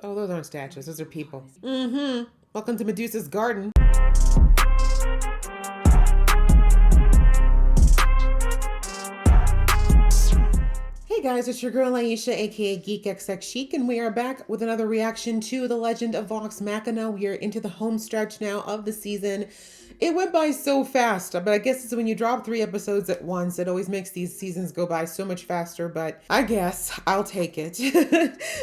Oh, those aren't statues. Those are people. Mm-hmm. Welcome to Medusa's garden. Hey guys, it's your girl Aisha, aka Geek XX Chic, and we are back with another reaction to The Legend of Vox Machina. We are into the home stretch now of the season. It went by so fast, but I guess it's when you drop 3 episodes at once, it always makes these seasons go by so much faster, but I guess I'll take it.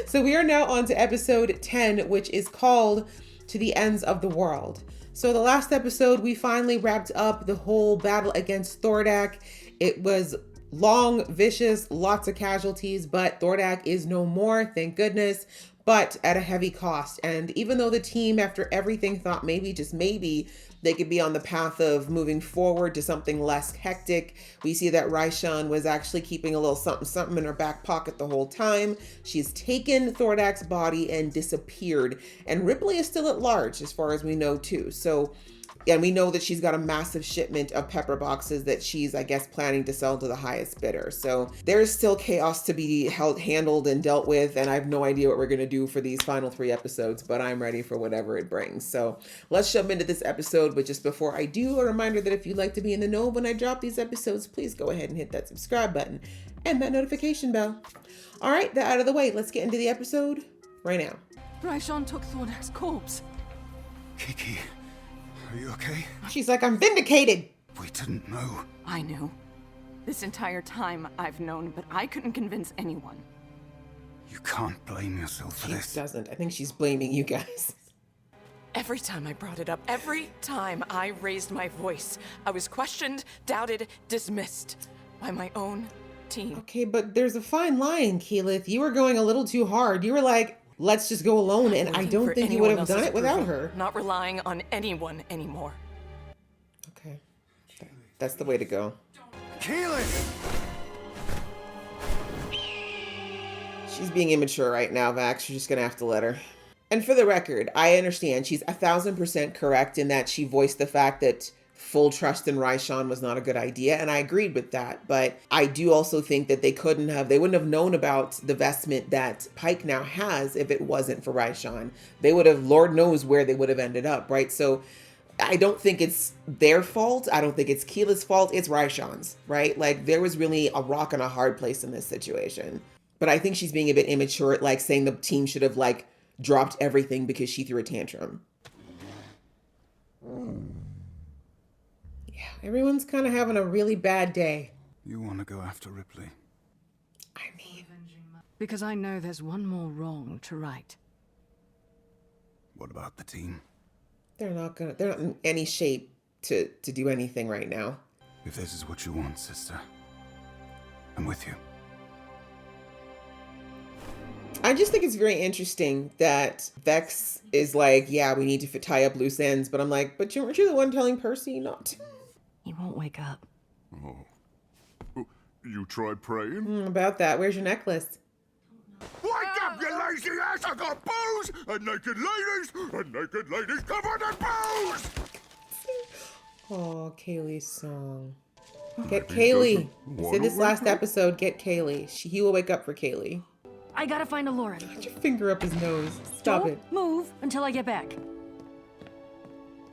So we are now on to episode 10, which is called To the Ends of the World. So the last episode, we finally wrapped up the whole battle against Thordak. It was long, vicious, lots of casualties, but Thordak is no more, thank goodness, but at a heavy cost. And even though the team, after everything, thought maybe, just maybe, they could be on the path of moving forward to something less hectic, we see that Raishan was actually keeping a little something in her back pocket the whole time. She's taken Thordak's body and disappeared. And Ripley is still at large, as far as we know, too. So, and we know that she's got a massive shipment of pepper boxes that she's, I guess, planning to sell to the highest bidder. So there's still chaos to be handled and dealt with. And I have no idea what we're going to do for these final 3 episodes, but I'm ready for whatever it brings. So let's jump into this episode. But just before I do, a reminder that if you'd like to be in the know when I drop these episodes, please go ahead and hit that subscribe button and that notification bell. All right, that out of the way. Let's get into the episode right now. Raishan took Thordak's corpse. Kiki, are you okay? She's like, I'm vindicated. We didn't know. I knew. This entire time I've known, but I couldn't convince anyone. You can't blame yourself for She this. doesn't. I think she's blaming you guys. Every time I brought it up, every time I raised my voice, I was questioned, doubted, dismissed by my own team. Okay, but there's a fine line, Keyleth. You were going a little too hard. You were like, let's just go alone, and I Waiting don't for think you would have anyone done else's it without approval, her. Not relying on anyone anymore. Okay. That's the way to go. Keyleth! She's being immature right now, Vax. You're just gonna have to let her. And for the record, I understand she's 1000% correct in that she voiced the fact that full trust in Raishan was not a good idea, and I agreed with that. But I do also think that they wouldn't have known about the vestment that Pike now has if it wasn't for Raishan. They would have, Lord knows where they would have ended up, right? So I don't think it's their fault. I don't think it's Keyleth's fault. It's Raishan's, right? Like, there was really a rock and a hard place in this situation. But I think she's being a bit immature at, like, saying the team should have, like, dropped everything because she threw a tantrum. Yeah, everyone's kind of having a really bad day. You want to go after Ripley? I mean, Because I know there's one more wrong to right. What about the team? they're not in any shape to do anything right now. If this is what you want, sister, I'm with you. I just think it's very interesting that Vex is like, yeah, we need to tie up loose ends. But I'm like, but weren't you the one telling Percy not to? He won't wake up. Oh. You tried praying? About that. Where's your necklace? Wake up, you lazy ass! I got booze and naked ladies covered in booze! Oh, Kaylee's song. Get Kaylee. I said this last episode, get Kaylee. He will wake up for Kaylee. I gotta find a Lauren. Put your finger up his nose. Stop Don't it. move until I get back.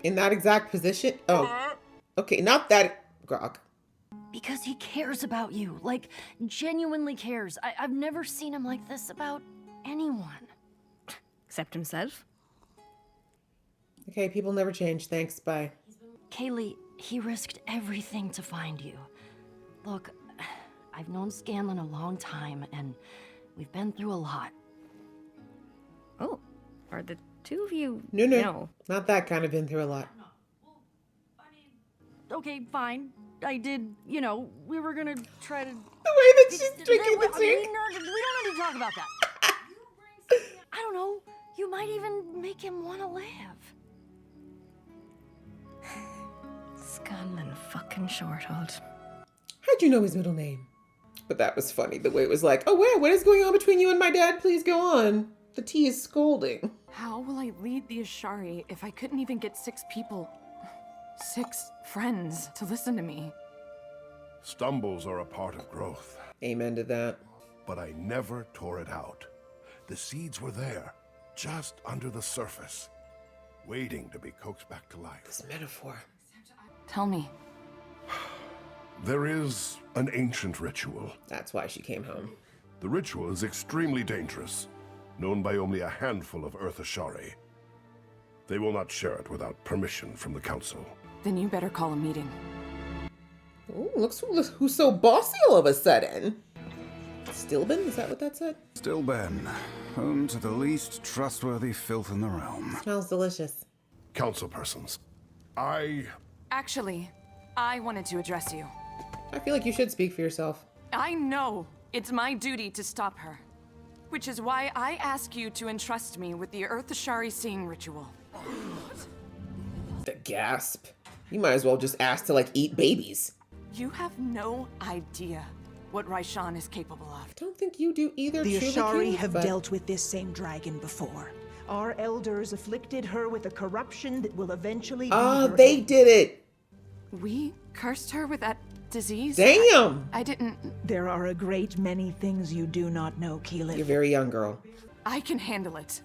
In that exact position? Oh. Okay, not that, Grog. Because he cares about you. Like, genuinely cares. I've never seen him like this about anyone. Except himself. Okay, people never change. Thanks, bye. Kaylee, he risked everything to find you. Look, I've known Scanlan a long time, and we've been through a lot. Oh, are the two of you? No. Not that kind of been through a lot. Okay, fine. I did, we were gonna try to... The way that she's drinking the We tea. don't need to talk about that. I don't know. You might even make him want to live. Scanlan fucking shorthalt. How'd you know his middle name? But that was funny. The way it was like, oh, wow, what is going on between you and my dad? Please go on. The tea is scolding. How will I lead the Ashari if I couldn't even get 6 people, 6 friends to listen to me? Stumbles are a part of growth, Amen to that. but I never tore it out. The seeds were there, just under the surface, waiting to be coaxed back to life. This metaphor. Tell me. There is an ancient ritual. That's why she came home. The ritual is extremely dangerous, known by only a handful of Earth Ashari. They will not share it without permission from the Council. Then you better call a meeting. Ooh, looks who's so bossy all of a sudden. Stillben? Is that what that said? Stillben, home to the least trustworthy filth in the realm. Smells delicious. Council persons, Actually, I wanted to address you. I feel like you should speak for yourself. I know it's my duty to stop her, which is why I ask you to entrust me with the Earth Ashari seeing ritual. The gasp. You might as well just ask to, like, eat babies. You have no idea what Raishan is capable of. I don't think you do either. The truly, Ashari Keyleth, have but- dealt with this same dragon before. Our elders afflicted her with a corruption that will eventually be Ah, her they end. did it. We cursed her with that disease? Damn. I didn't... There are a great many things you do not know, Keyleth. You're very young, girl. I can handle it.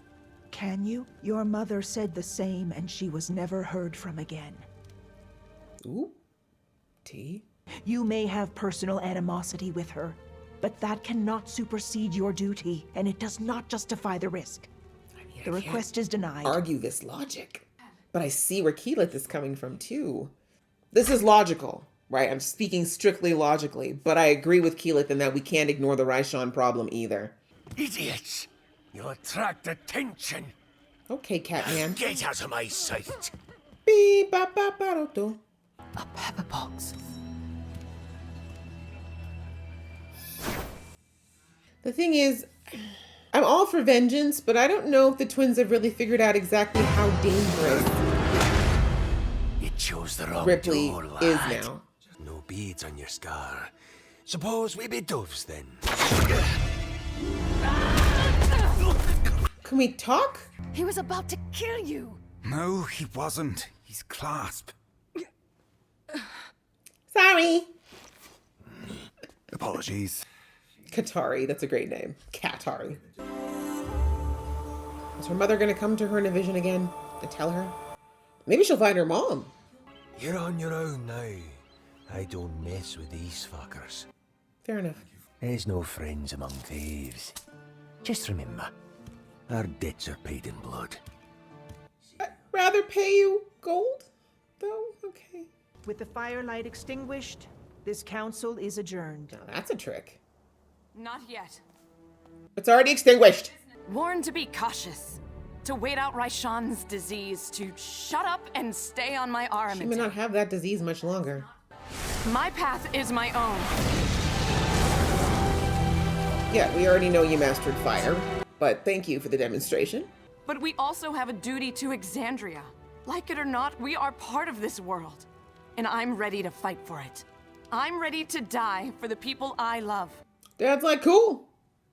Can you? Your mother said the same, and she was never heard from again. Ooh. Tea. You may have personal animosity with her, but that cannot supersede your duty, and it does not justify the risk. The request is denied. Argue this logic. But I see where Keyleth is coming from, too. This is logical, right? I'm speaking strictly logically, but I agree with Keyleth in that we can't ignore the Raishan problem either. Idiots! You attract attention! Okay, Catman. Get out of my sight! Beep, bop, bop, bop, do. A pepper box. The thing is, I'm all for vengeance, but I don't know if the twins have really figured out exactly how dangerous You chose the wrong Ripley door, lad. is now. No beads on your scar. Suppose we be doves then. Can we talk? He was about to kill you. No, he wasn't. He's clasped. Sorry. Apologies. Katari, that's a great name. Katari. Is her mother gonna come to her in a vision again and tell her? Maybe she'll find her mom. You're on your own now. I don't mess with these fuckers. Fair enough. There's no friends among thieves. Just remember, our debts are paid in blood. I'd rather pay you gold, though. Okay. With the firelight extinguished, this council is adjourned. Now that's a trick. Not yet. It's already extinguished. Warned to be cautious. To wait out Raishan's disease. To shut up and stay on my arm. She may not have that disease much longer. My path is my own. Yeah, we already know you mastered fire, but thank you for the demonstration. But we also have a duty to Exandria. Like it or not, we are part of this world. And I'm ready to fight for it. I'm ready to die for the people I love. Dad's like, cool.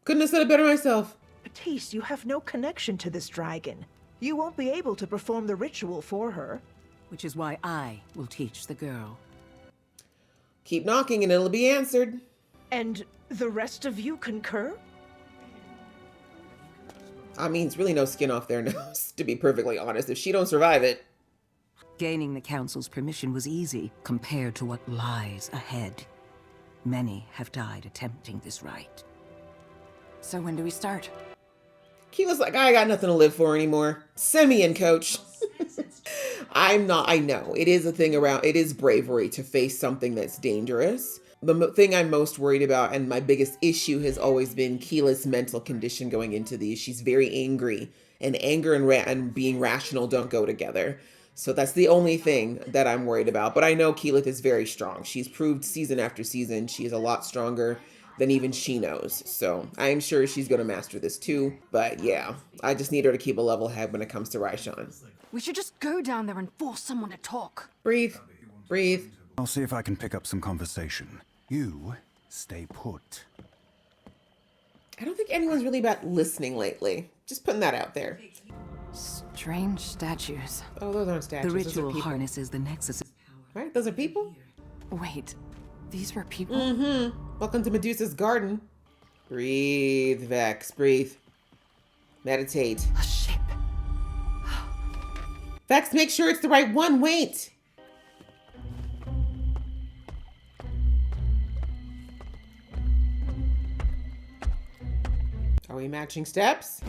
Couldn't have said it better myself. Matisse, you have no connection to this dragon. You won't be able to perform the ritual for her. Which is why I will teach the girl. Keep knocking and it'll be answered. And the rest of you concur? I mean, it's really no skin off their nose, to be perfectly honest. If she don't survive it. Gaining the Council's permission was easy compared to what lies ahead. Many have died attempting this rite. So when do we start? Keyleth's like, I got nothing to live for anymore. Send me in, coach. I know. It is a thing around, it is bravery to face something that's dangerous. The thing I'm most worried about and my biggest issue has always been Keyleth's mental condition going into these. She's very angry, and anger and being rational don't go together. So that's the only thing that I'm worried about. But I know Keyleth is very strong. She's proved season after season she is a lot stronger than even she knows. So I'm sure she's going to master this too. But yeah, I just need her to keep a level head when it comes to Raishan. We should just go down there and force someone to talk. Breathe. Breathe. I'll see if I can pick up some conversation. You stay put. I don't think anyone's really about listening lately. Just putting that out there. Strange statues. Oh, those aren't The statues. Those are ritual people. harnesses the nexus of power. Right? Those are people? Wait, these were people? Mm-hmm. Welcome to Medusa's garden. Breathe, Vex. Breathe. Meditate. A shape. Vex, make sure it's the right one. Wait. Are we matching steps?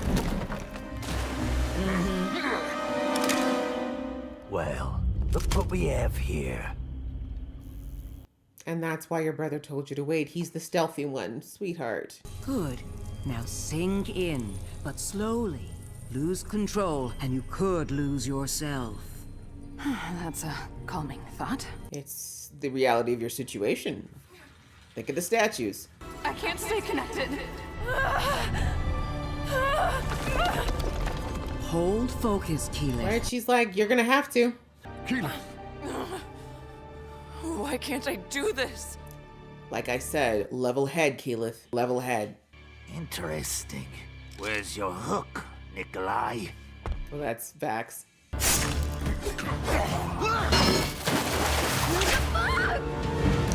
Well, look what we have here. And that's why your brother told you to wait. He's the stealthy one, sweetheart. Good. Now sink in, but slowly. Lose control, and you could lose yourself. That's a calming thought. It's the reality of your situation. Think of the statues. I can't stay connected. Hold focus, Keyleth. Right? She's like, you're gonna have to. Keyleth! Why can't I do this? Like I said, level head, Keyleth. Level head. Interesting. Where's your hook, Nikolai? Well, that's Vax.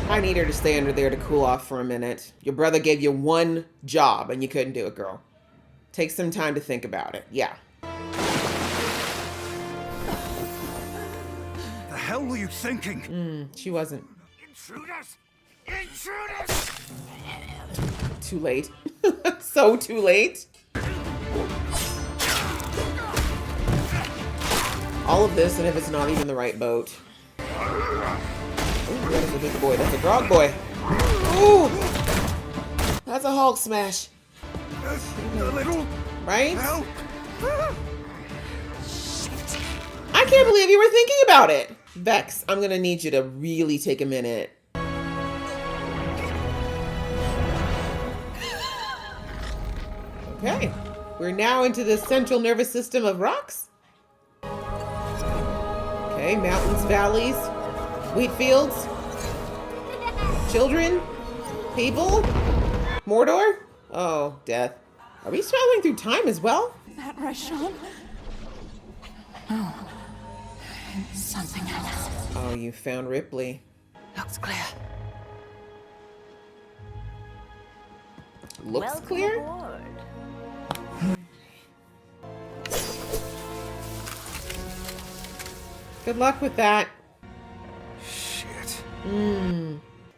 I need her to stay under there to cool off for a minute. Your brother gave you one job and you couldn't do it, girl. Take some time to think about it. Yeah. The hell were you thinking? She wasn't. Intruders! Intruders! Too late. So too late. All of this, and if it's not even the right boat. Ooh, that is a big boy. That's a grog boy. Ooh! That's a Hulk smash. A little Right? help. I can't believe you were thinking about it. Vex, I'm gonna need you to really take a minute. Okay. We're now into the central nervous system of rocks. Okay, mountains, valleys, wheat fields, children, people, Mordor. Oh, death. Are we traveling through time as well? Is that right, Sean? No. It's something else. Oh, you found Ripley. Looks clear. Looks clear? Good luck with that. Shit.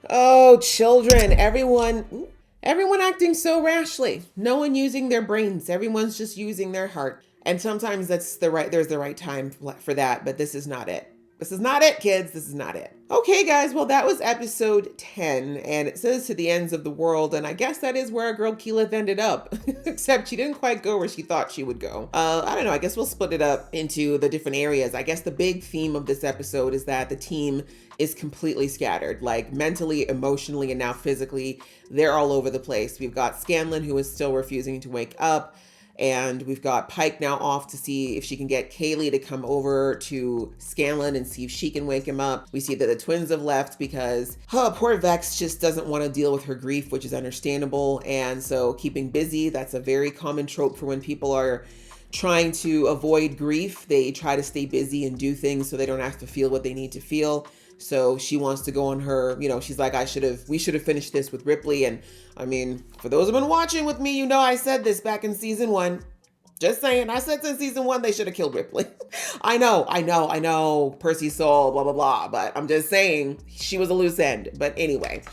Oh, children, everyone acting so rashly. No one using their brains. Everyone's just using their heart. And sometimes there's the right time for that, but this is not it. This is not it, kids. This is not it. Okay, guys. Well, that was episode 10, and it says to the ends of the world, and I guess that is where our girl Keyleth ended up, except she didn't quite go where she thought she would go. I don't know. I guess we'll split it up into the different areas. I guess the big theme of this episode is that the team is completely scattered, like mentally, emotionally, and now physically. They're all over the place. We've got Scanlan, who is still refusing to wake up. And we've got Pike now off to see if she can get Kaylee to come over to Scanlan and see if she can wake him up. We see that the twins have left because poor Vex just doesn't want to deal with her grief, which is understandable. And so keeping busy, that's a very common trope for when people are trying to avoid grief. They try to stay busy and do things so they don't have to feel what they need to feel. So she wants to go on her, she's like, we should have finished this with Ripley. And I mean, for those who've been watching with me, I said this back in season 1. Just saying, I said in season 1, they should have killed Ripley. I know, Percy's soul, blah, blah, blah. But I'm just saying, she was a loose end. But anyway,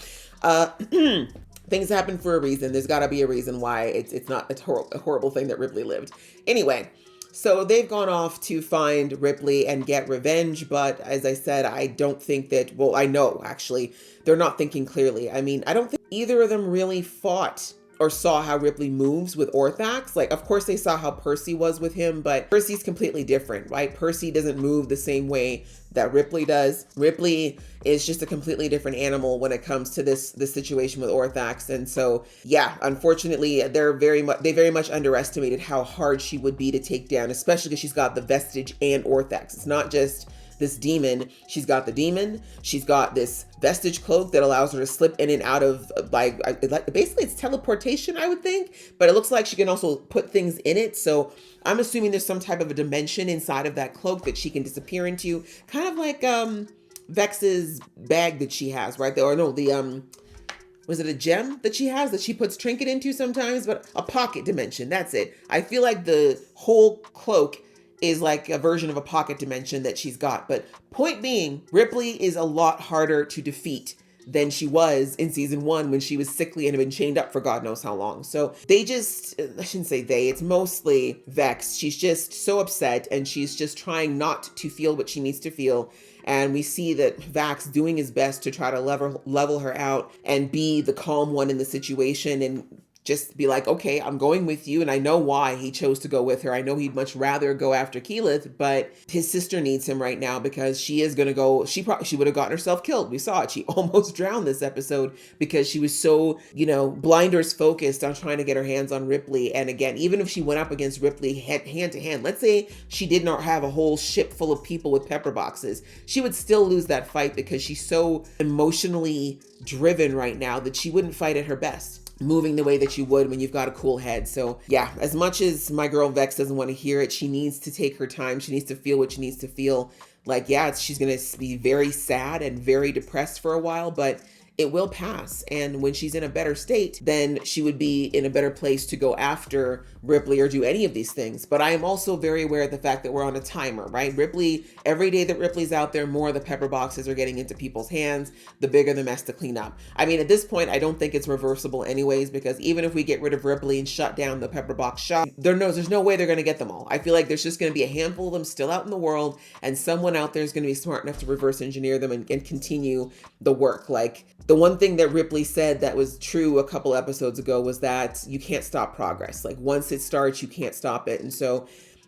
things happen for a reason. There's got to be a reason why it's not a horrible thing that Ripley lived. Anyway. So they've gone off to find Ripley and get revenge. But as I said, I don't think that, I know actually, they're not thinking clearly. I mean, I don't think either of them really fought or saw how Ripley moves with Orthax. Like, of course they saw how Percy was with him, but Percy's completely different, right? Percy doesn't move the same way that Ripley does. Ripley is just a completely different animal when it comes to this situation with Orthax. And so, yeah, unfortunately, they very much underestimated how hard she would be to take down, especially because she's got the vestige and Orthax. It's not just this demon. She's got the demon. She's got this vestige cloak that allows her to slip in and out of, basically it's teleportation, I would think, but it looks like she can also put things in it. So I'm assuming there's some type of a dimension inside of that cloak that she can disappear into, kind of like Vex's bag that she has, right? Or no, was it a gem that she has that she puts trinket into sometimes? But a pocket dimension, that's it. I feel like the whole cloak is like a version of a pocket dimension that she's got. But point being, Ripley is a lot harder to defeat than she was in season 1 when she was sickly and had been chained up for God knows how long. So I shouldn't say it's mostly Vex. She's just so upset and she's just trying not to feel what she needs to feel. And we see that Vax doing his best to try to level her out and be the calm one in the situation and just be like, okay, I'm going with you. And I know why he chose to go with her. I know he'd much rather go after Keyleth, but his sister needs him right now because she is going to go. She would have gotten herself killed. We saw it. She almost drowned this episode because she was so, blinders focused on trying to get her hands on Ripley. And again, even if she went up against Ripley hand to hand, let's say she did not have a whole ship full of people with pepper boxes, she would still lose that fight because she's so emotionally driven right now that she wouldn't fight at her best, moving the way that you would when you've got a cool head. So yeah, as much as my girl Vex doesn't want to hear it, she needs to take her time. She needs to feel what she needs to feel. Like, yeah, she's going to be very sad and very depressed for a while, but it will pass. And when she's in a better state, then she would be in a better place to go after Ripley or do any of these things. But I am also very aware of the fact that we're on a timer, right? Ripley, every day that Ripley's out there, more of the pepper boxes are getting into people's hands, the bigger the mess to clean up. I mean, at this point, I don't think it's reversible anyways, because even if we get rid of Ripley and shut down the pepper box shop, there's no way they're going to get them all. I feel like there's just going to be a handful of them still out in the world, and someone out there is going to be smart enough to reverse engineer them and continue the work. Like, the one thing that Ripley said that was true a couple episodes ago was that you can't stop progress. Like, once it starts, you can't stop it. And so,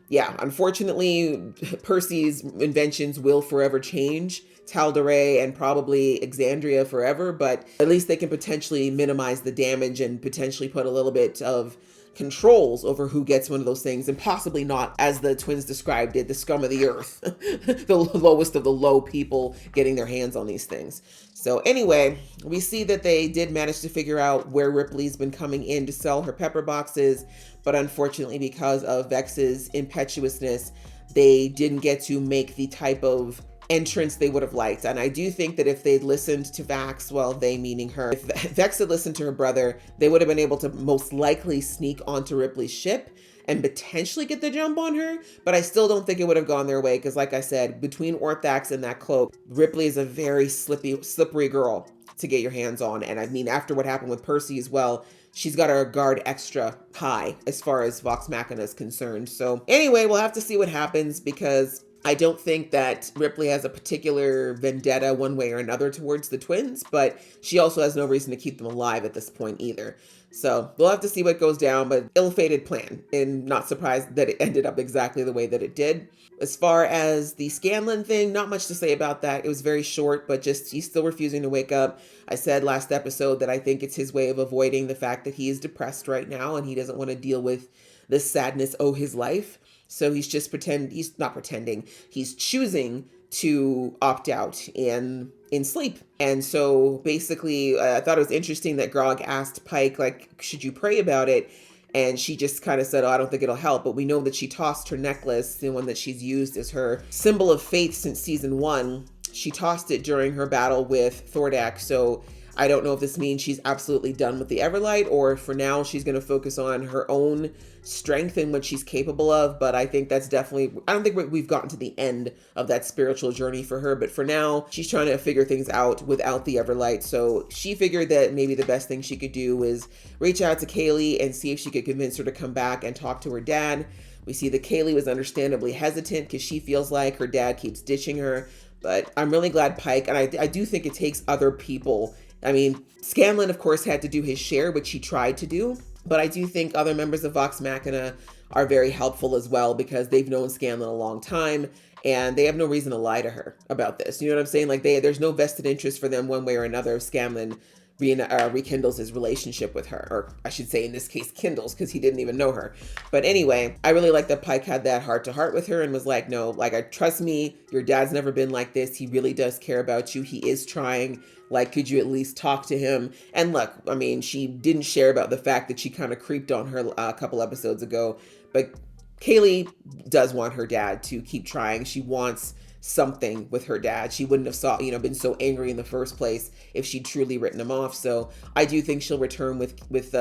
yeah, unfortunately, Percy's inventions will forever change Tal'Dorei and probably Exandria forever, but at least they can potentially minimize the damage and potentially put a little bit of controls over who gets one of those things, and possibly not, as the twins described it, the scum of the earth, the lowest of the low people getting their hands on these things. So anyway, we see that they did manage to figure out where Ripley's been coming in to sell her pepper boxes, but unfortunately, because of Vex's impetuousness, they didn't get to make the type of entrance they would have liked. And I do think that if they'd listened to Vax, well, they meaning her, if Vex had listened to her brother, they would have been able to most likely sneak onto Ripley's ship and potentially get the jump on her. But I still don't think it would have gone their way because, like I said, between Orthax and that cloak, Ripley is a very slippery girl to get your hands on. And I mean, after what happened with Percy as well, she's got her guard extra high as far as Vox Machina is concerned. So anyway, we'll have to see what happens, because I don't think that Ripley has a particular vendetta one way or another towards the twins, but she also has no reason to keep them alive at this point either. So we'll have to see what goes down, but ill-fated plan, and not surprised that it ended up exactly the way that it did. As far as the Scanlan thing, not much to say about that. It was very short, but just he's still refusing to wake up. I said last episode that I think it's his way of avoiding the fact that he is depressed right now and he doesn't want to deal with the sadness of his life. So he's just he's choosing to opt out in sleep. And so basically, I thought it was interesting that Grog asked Pike, like, should you pray about it? And she just kind of said, oh, I don't think it'll help. But we know that she tossed her necklace, the one that she's used as her symbol of faith since season 1. She tossed it during her battle with Thordak. So I don't know if this means she's absolutely done with the Everlight, or for now she's going to focus on her own strength and what she's capable of. But I think that's definitely, I don't think we've gotten to the end of that spiritual journey for her. But for now, she's trying to figure things out without the Everlight. So she figured that maybe the best thing she could do is reach out to Kaylee and see if she could convince her to come back and talk to her dad. We see that Kaylee was understandably hesitant because she feels like her dad keeps ditching her. But I'm really glad Pike, and I do think it takes other people. I mean, Scanlan, of course, had to do his share, which he tried to do. But I do think other members of Vox Machina are very helpful as well, because they've known Scanlan a long time and they have no reason to lie to her about this. You know what I'm saying? Like, there's no vested interest for them one way or another if Scanlan rekindles his relationship with her, or I should say in this case kindles, because he didn't even know her. But anyway, I really like that Pike had that heart to heart with her and was like, no, like, trust me, your dad's never been like this. He really does care about you. He is trying. Like, could you at least talk to him? And look, I mean, she didn't share about the fact that she kind of creeped on her a couple episodes ago, but Kaylee does want her dad to keep trying. She wants something with her dad. She wouldn't have been so angry in the first place if she'd truly written him off. So I do think she'll return with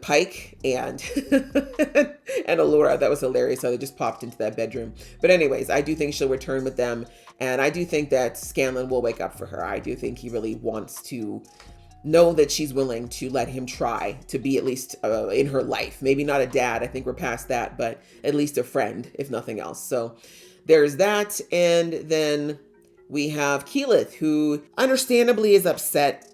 Pike and and Allura. That was hilarious how they just popped into that bedroom. But anyways, I do think she'll return with them, and I do think that Scanlan will wake up for her. I do think he really wants to know that she's willing to let him try to be at least in her life. Maybe not a dad, I think we're past that, but at least a friend, if nothing else. So there's that. And then we have Keyleth, who understandably is upset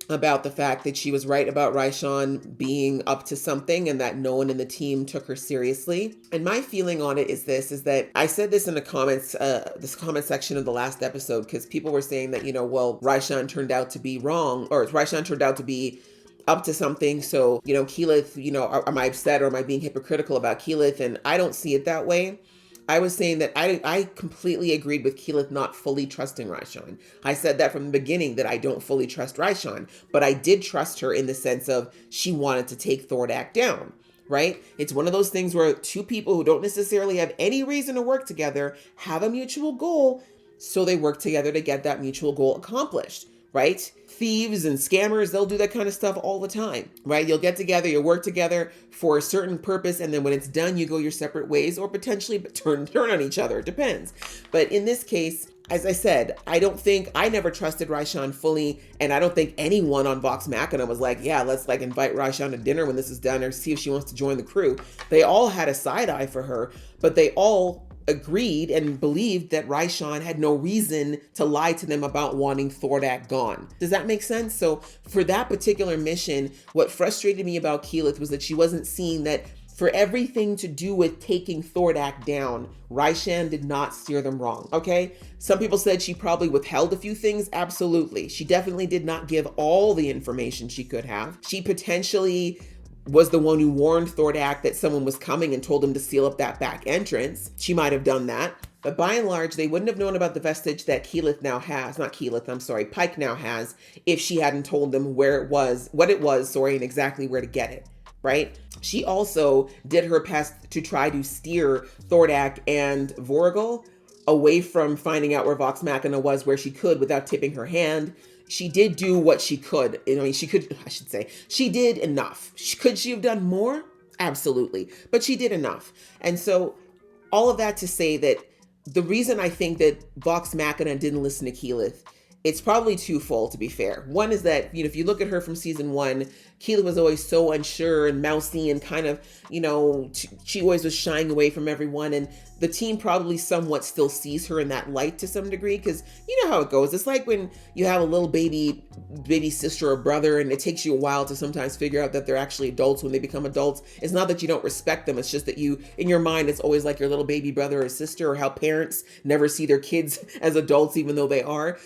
about the fact that she was right about Raishan being up to something and that no one in the team took her seriously. And my feeling on it is that I said this in the comments, this comment section of the last episode, because people were saying that, well, Raishan turned out to be wrong, or Raishan turned out to be up to something. So, Keyleth, am I upset or am I being hypocritical about Keyleth? And I don't see it that way. I was saying that I completely agreed with Keyleth not fully trusting Raishan. I said that from the beginning, that I don't fully trust Raishan, but I did trust her in the sense of she wanted to take Thordak down, right? It's one of those things where two people who don't necessarily have any reason to work together have a mutual goal, so they work together to get that mutual goal accomplished, right? Thieves and scammers, they'll do that kind of stuff all the time, right? You'll get together, you'll work together for a certain purpose, and then when it's done, you go your separate ways, or potentially turn on each other. It depends. But in this case, as I said, I never trusted Raishan fully, and I don't think anyone on Vox Machina was like, yeah, let's invite Raishan to dinner when this is done, or see if she wants to join the crew. They all had a side eye for her, but they all agreed and believed that Raishan had no reason to lie to them about wanting Thordak gone. Does that make sense? So for that particular mission, what frustrated me about Keyleth was that she wasn't seeing that for everything to do with taking Thordak down, Raishan did not steer them wrong, okay? Some people said she probably withheld a few things. Absolutely. She definitely did not give all the information she could have. She potentially was the one who warned Thordak that someone was coming and told him to seal up that back entrance. She might have done that. But by and large, they wouldn't have known about the vestige that Pike now has, if she hadn't told them what it was, and exactly where to get it, right? She also did her best to try to steer Thordak and Vorgil away from finding out where Vox Machina was where she could without tipping her hand. She did do what she could. She did enough. Could she have done more? Absolutely. But she did enough. And so all of that to say that the reason I think that Vox Machina didn't listen to Keyleth, it's probably twofold, to be fair. One is that, if you look at her from season 1, Keyleth was always so unsure and mousy and kind of, she always was shying away from everyone. And the team probably somewhat still sees her in that light to some degree, because you know how it goes. It's like when you have a little baby sister or brother, and it takes you a while to sometimes figure out that they're actually adults when they become adults. It's not that you don't respect them. It's just that in your mind, it's always like your little baby brother or sister, or how parents never see their kids as adults, even though they are.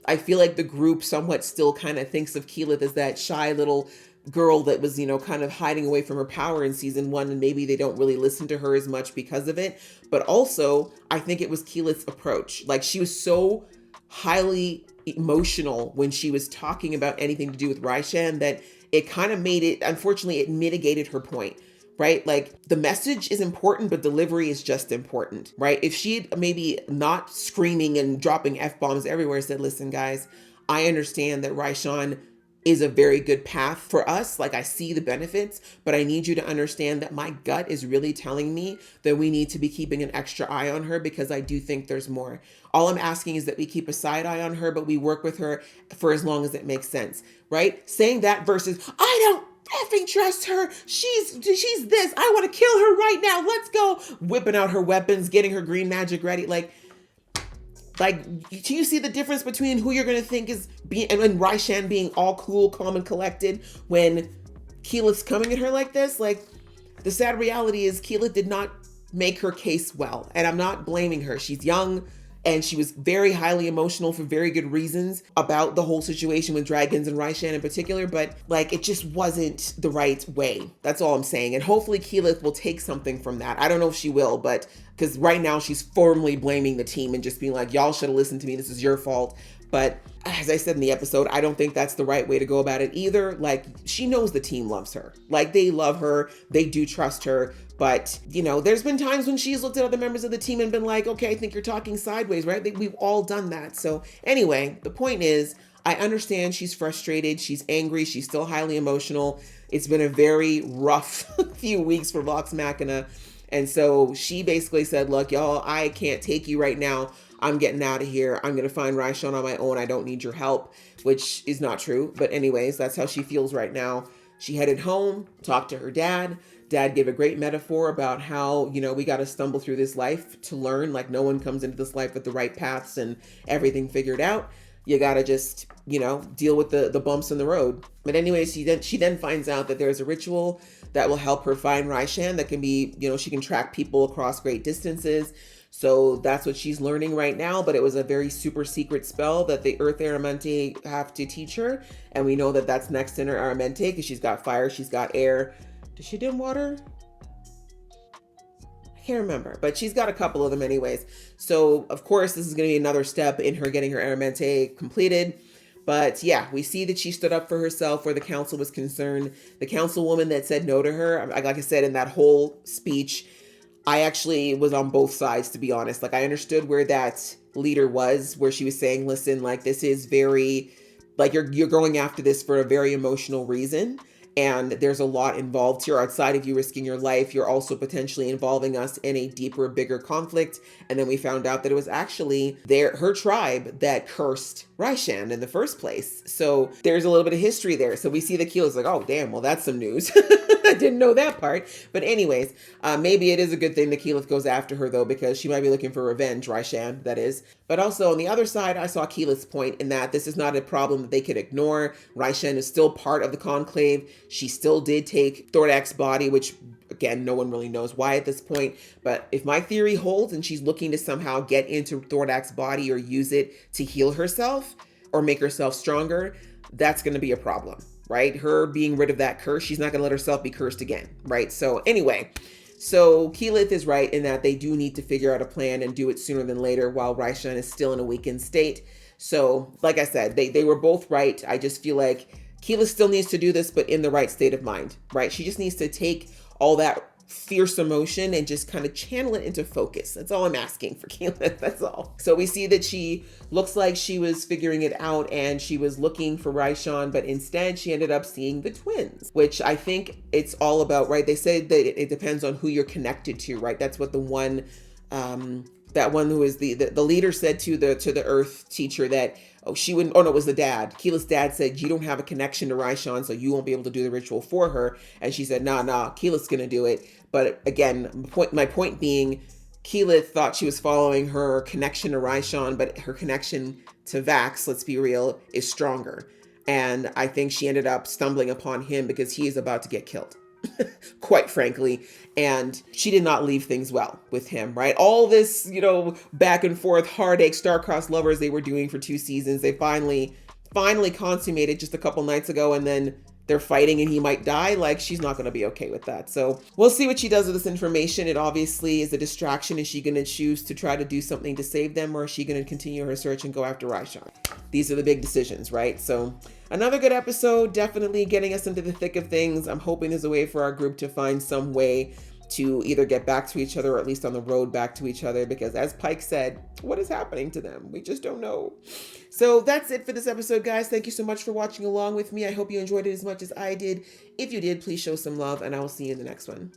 I feel like the group somewhat still kind of thinks of Keyleth as that shy little girl that was, kind of hiding away from her power in season 1, and maybe they don't really listen to her as much because of it. But also, I think it was Keyleth's approach. She was so highly emotional when she was talking about anything to do with Raishan that it kind of unfortunately, it mitigated her point, right? The message is important, but delivery is just important, right? If she'd maybe not screaming and dropping F-bombs everywhere, said, listen, guys, I understand that Raishan is a very good path for us. I see the benefits, but I need you to understand that my gut is really telling me that we need to be keeping an extra eye on her, because I do think there's more. All I'm asking is that we keep a side eye on her, but we work with her for as long as it makes sense, right? Saying that versus, I don't effing trust her. She's this. I want to kill her right now. Let's go. Whipping out her weapons, getting her green magic ready. Do you see the difference between who you're going to think is and Raishan being all cool, calm, and collected when Keyleth's coming at her like this? The sad reality is Keyleth did not make her case well, and I'm not blaming her. She's young, and she was very highly emotional for very good reasons about the whole situation with dragons and Raishan in particular, but it just wasn't the right way. That's all I'm saying. And hopefully Keyleth will take something from that. I don't know if she will, but because right now she's firmly blaming the team and just being like, y'all should have listened to me. This is your fault. But as I said in the episode, I don't think that's the right way to go about it either. Like, she knows the team loves her. Like, they love her. They do trust her. But, you know, there's been times when she's looked at other members of the team and been like, okay, I think you're talking sideways, right? We've all done that. So anyway, the point is, I understand she's frustrated. She's angry. She's still highly emotional. It's been a very rough few weeks for Vox Machina. And so she basically said, look, y'all, I can't take you right now. I'm getting out of here. I'm going to find Raishan on my own. I don't need your help, which is not true. But anyways, that's how she feels right now. She headed home, talked to her dad. Dad gave a great metaphor about how, you know, we got to stumble through this life to learn. Like, no one comes into this life with the right paths and everything figured out. You got to just, you know, deal with the bumps in the road. But anyways, she then finds out that there's a ritual that will help her find Raishan that can be, you know, she can track people across great distances. So that's what she's learning right now, but it was a very super secret spell that the Earth Elemente have to teach her. And we know that that's next in her Elemente because she's got fire, she's got air. Does she dim water? I can't remember, but she's got a couple of them anyways. So of course, this is going to be another step in her getting her Elemente completed. But yeah, we see that she stood up for herself where the council was concerned. The councilwoman that said no to her, like I said in that whole speech, I actually was on both sides, to be honest. Like, I understood where that leader was, where she was saying, listen, like, this is very, like, you're going after this for a very emotional reason. And there's a lot involved here. Outside of you risking your life, you're also potentially involving us in a deeper, bigger conflict. And then we found out that it was actually her tribe that cursed Raishan in the first place. So there's a little bit of history there. So we see that Keyleth's like, oh, damn, well, that's some news. I didn't know that part. But anyways, maybe it is a good thing that Keyleth goes after her, though, because she might be looking for revenge, Raishan, that is. But also on the other side, I saw Keyleth's point in that this is not a problem that they could ignore. Raishan is still part of the conclave. She still did take Thordak's body, which, again, no one really knows why at this point. But if my theory holds and she's looking to somehow get into Thordak's body or use it to heal herself or make herself stronger, that's going to be a problem, right? Her being rid of that curse, she's not going to let herself be cursed again, right? So anyway, so Keyleth is right in that they do need to figure out a plan and do it sooner than later while Raishan is still in a weakened state. So like I said, they were both right. I just feel like Keyleth still needs to do this, but in the right state of mind, right? She just needs to take all that fierce emotion and just kind of channel it into focus. That's all I'm asking for Keyleth. That's all. So we see that she looks like she was figuring it out and she was looking for Raishan, but instead she ended up seeing the twins, which I think it's all about, right? They said that it depends on who you're connected to, right? That's what the one, that one who is the leader said to the Earth teacher that, no, it was the dad. Keyleth's dad said, you don't have a connection to Raishan, so you won't be able to do the ritual for her. And she said, nah, Keyleth's gonna do it. But again, my point being, Keyleth thought she was following her connection to Raishan, but her connection to Vax, let's be real, is stronger. And I think she ended up stumbling upon him because he is about to get killed. Quite frankly, and she did not leave things well with him, right? All this, back and forth heartache, star-crossed lovers they were doing for 2 seasons, they finally consummated just a couple nights ago, and then they're fighting and he might die. Like, she's not going to be okay with that. So we'll see what she does with this information. It obviously is a distraction. Is she going to choose to try to do something to save them, or is she going to continue her search and go after Raishan? These are the big decisions, right? So another good episode, definitely getting us into the thick of things. I'm hoping there's a way for our group to find some way to either get back to each other or at least on the road back to each other, because as Pike said, what is happening to them? We just don't know. So that's it for this episode, guys. Thank you so much for watching along with me. I hope you enjoyed it as much as I did. If you did, please show some love, and I will see you in the next one.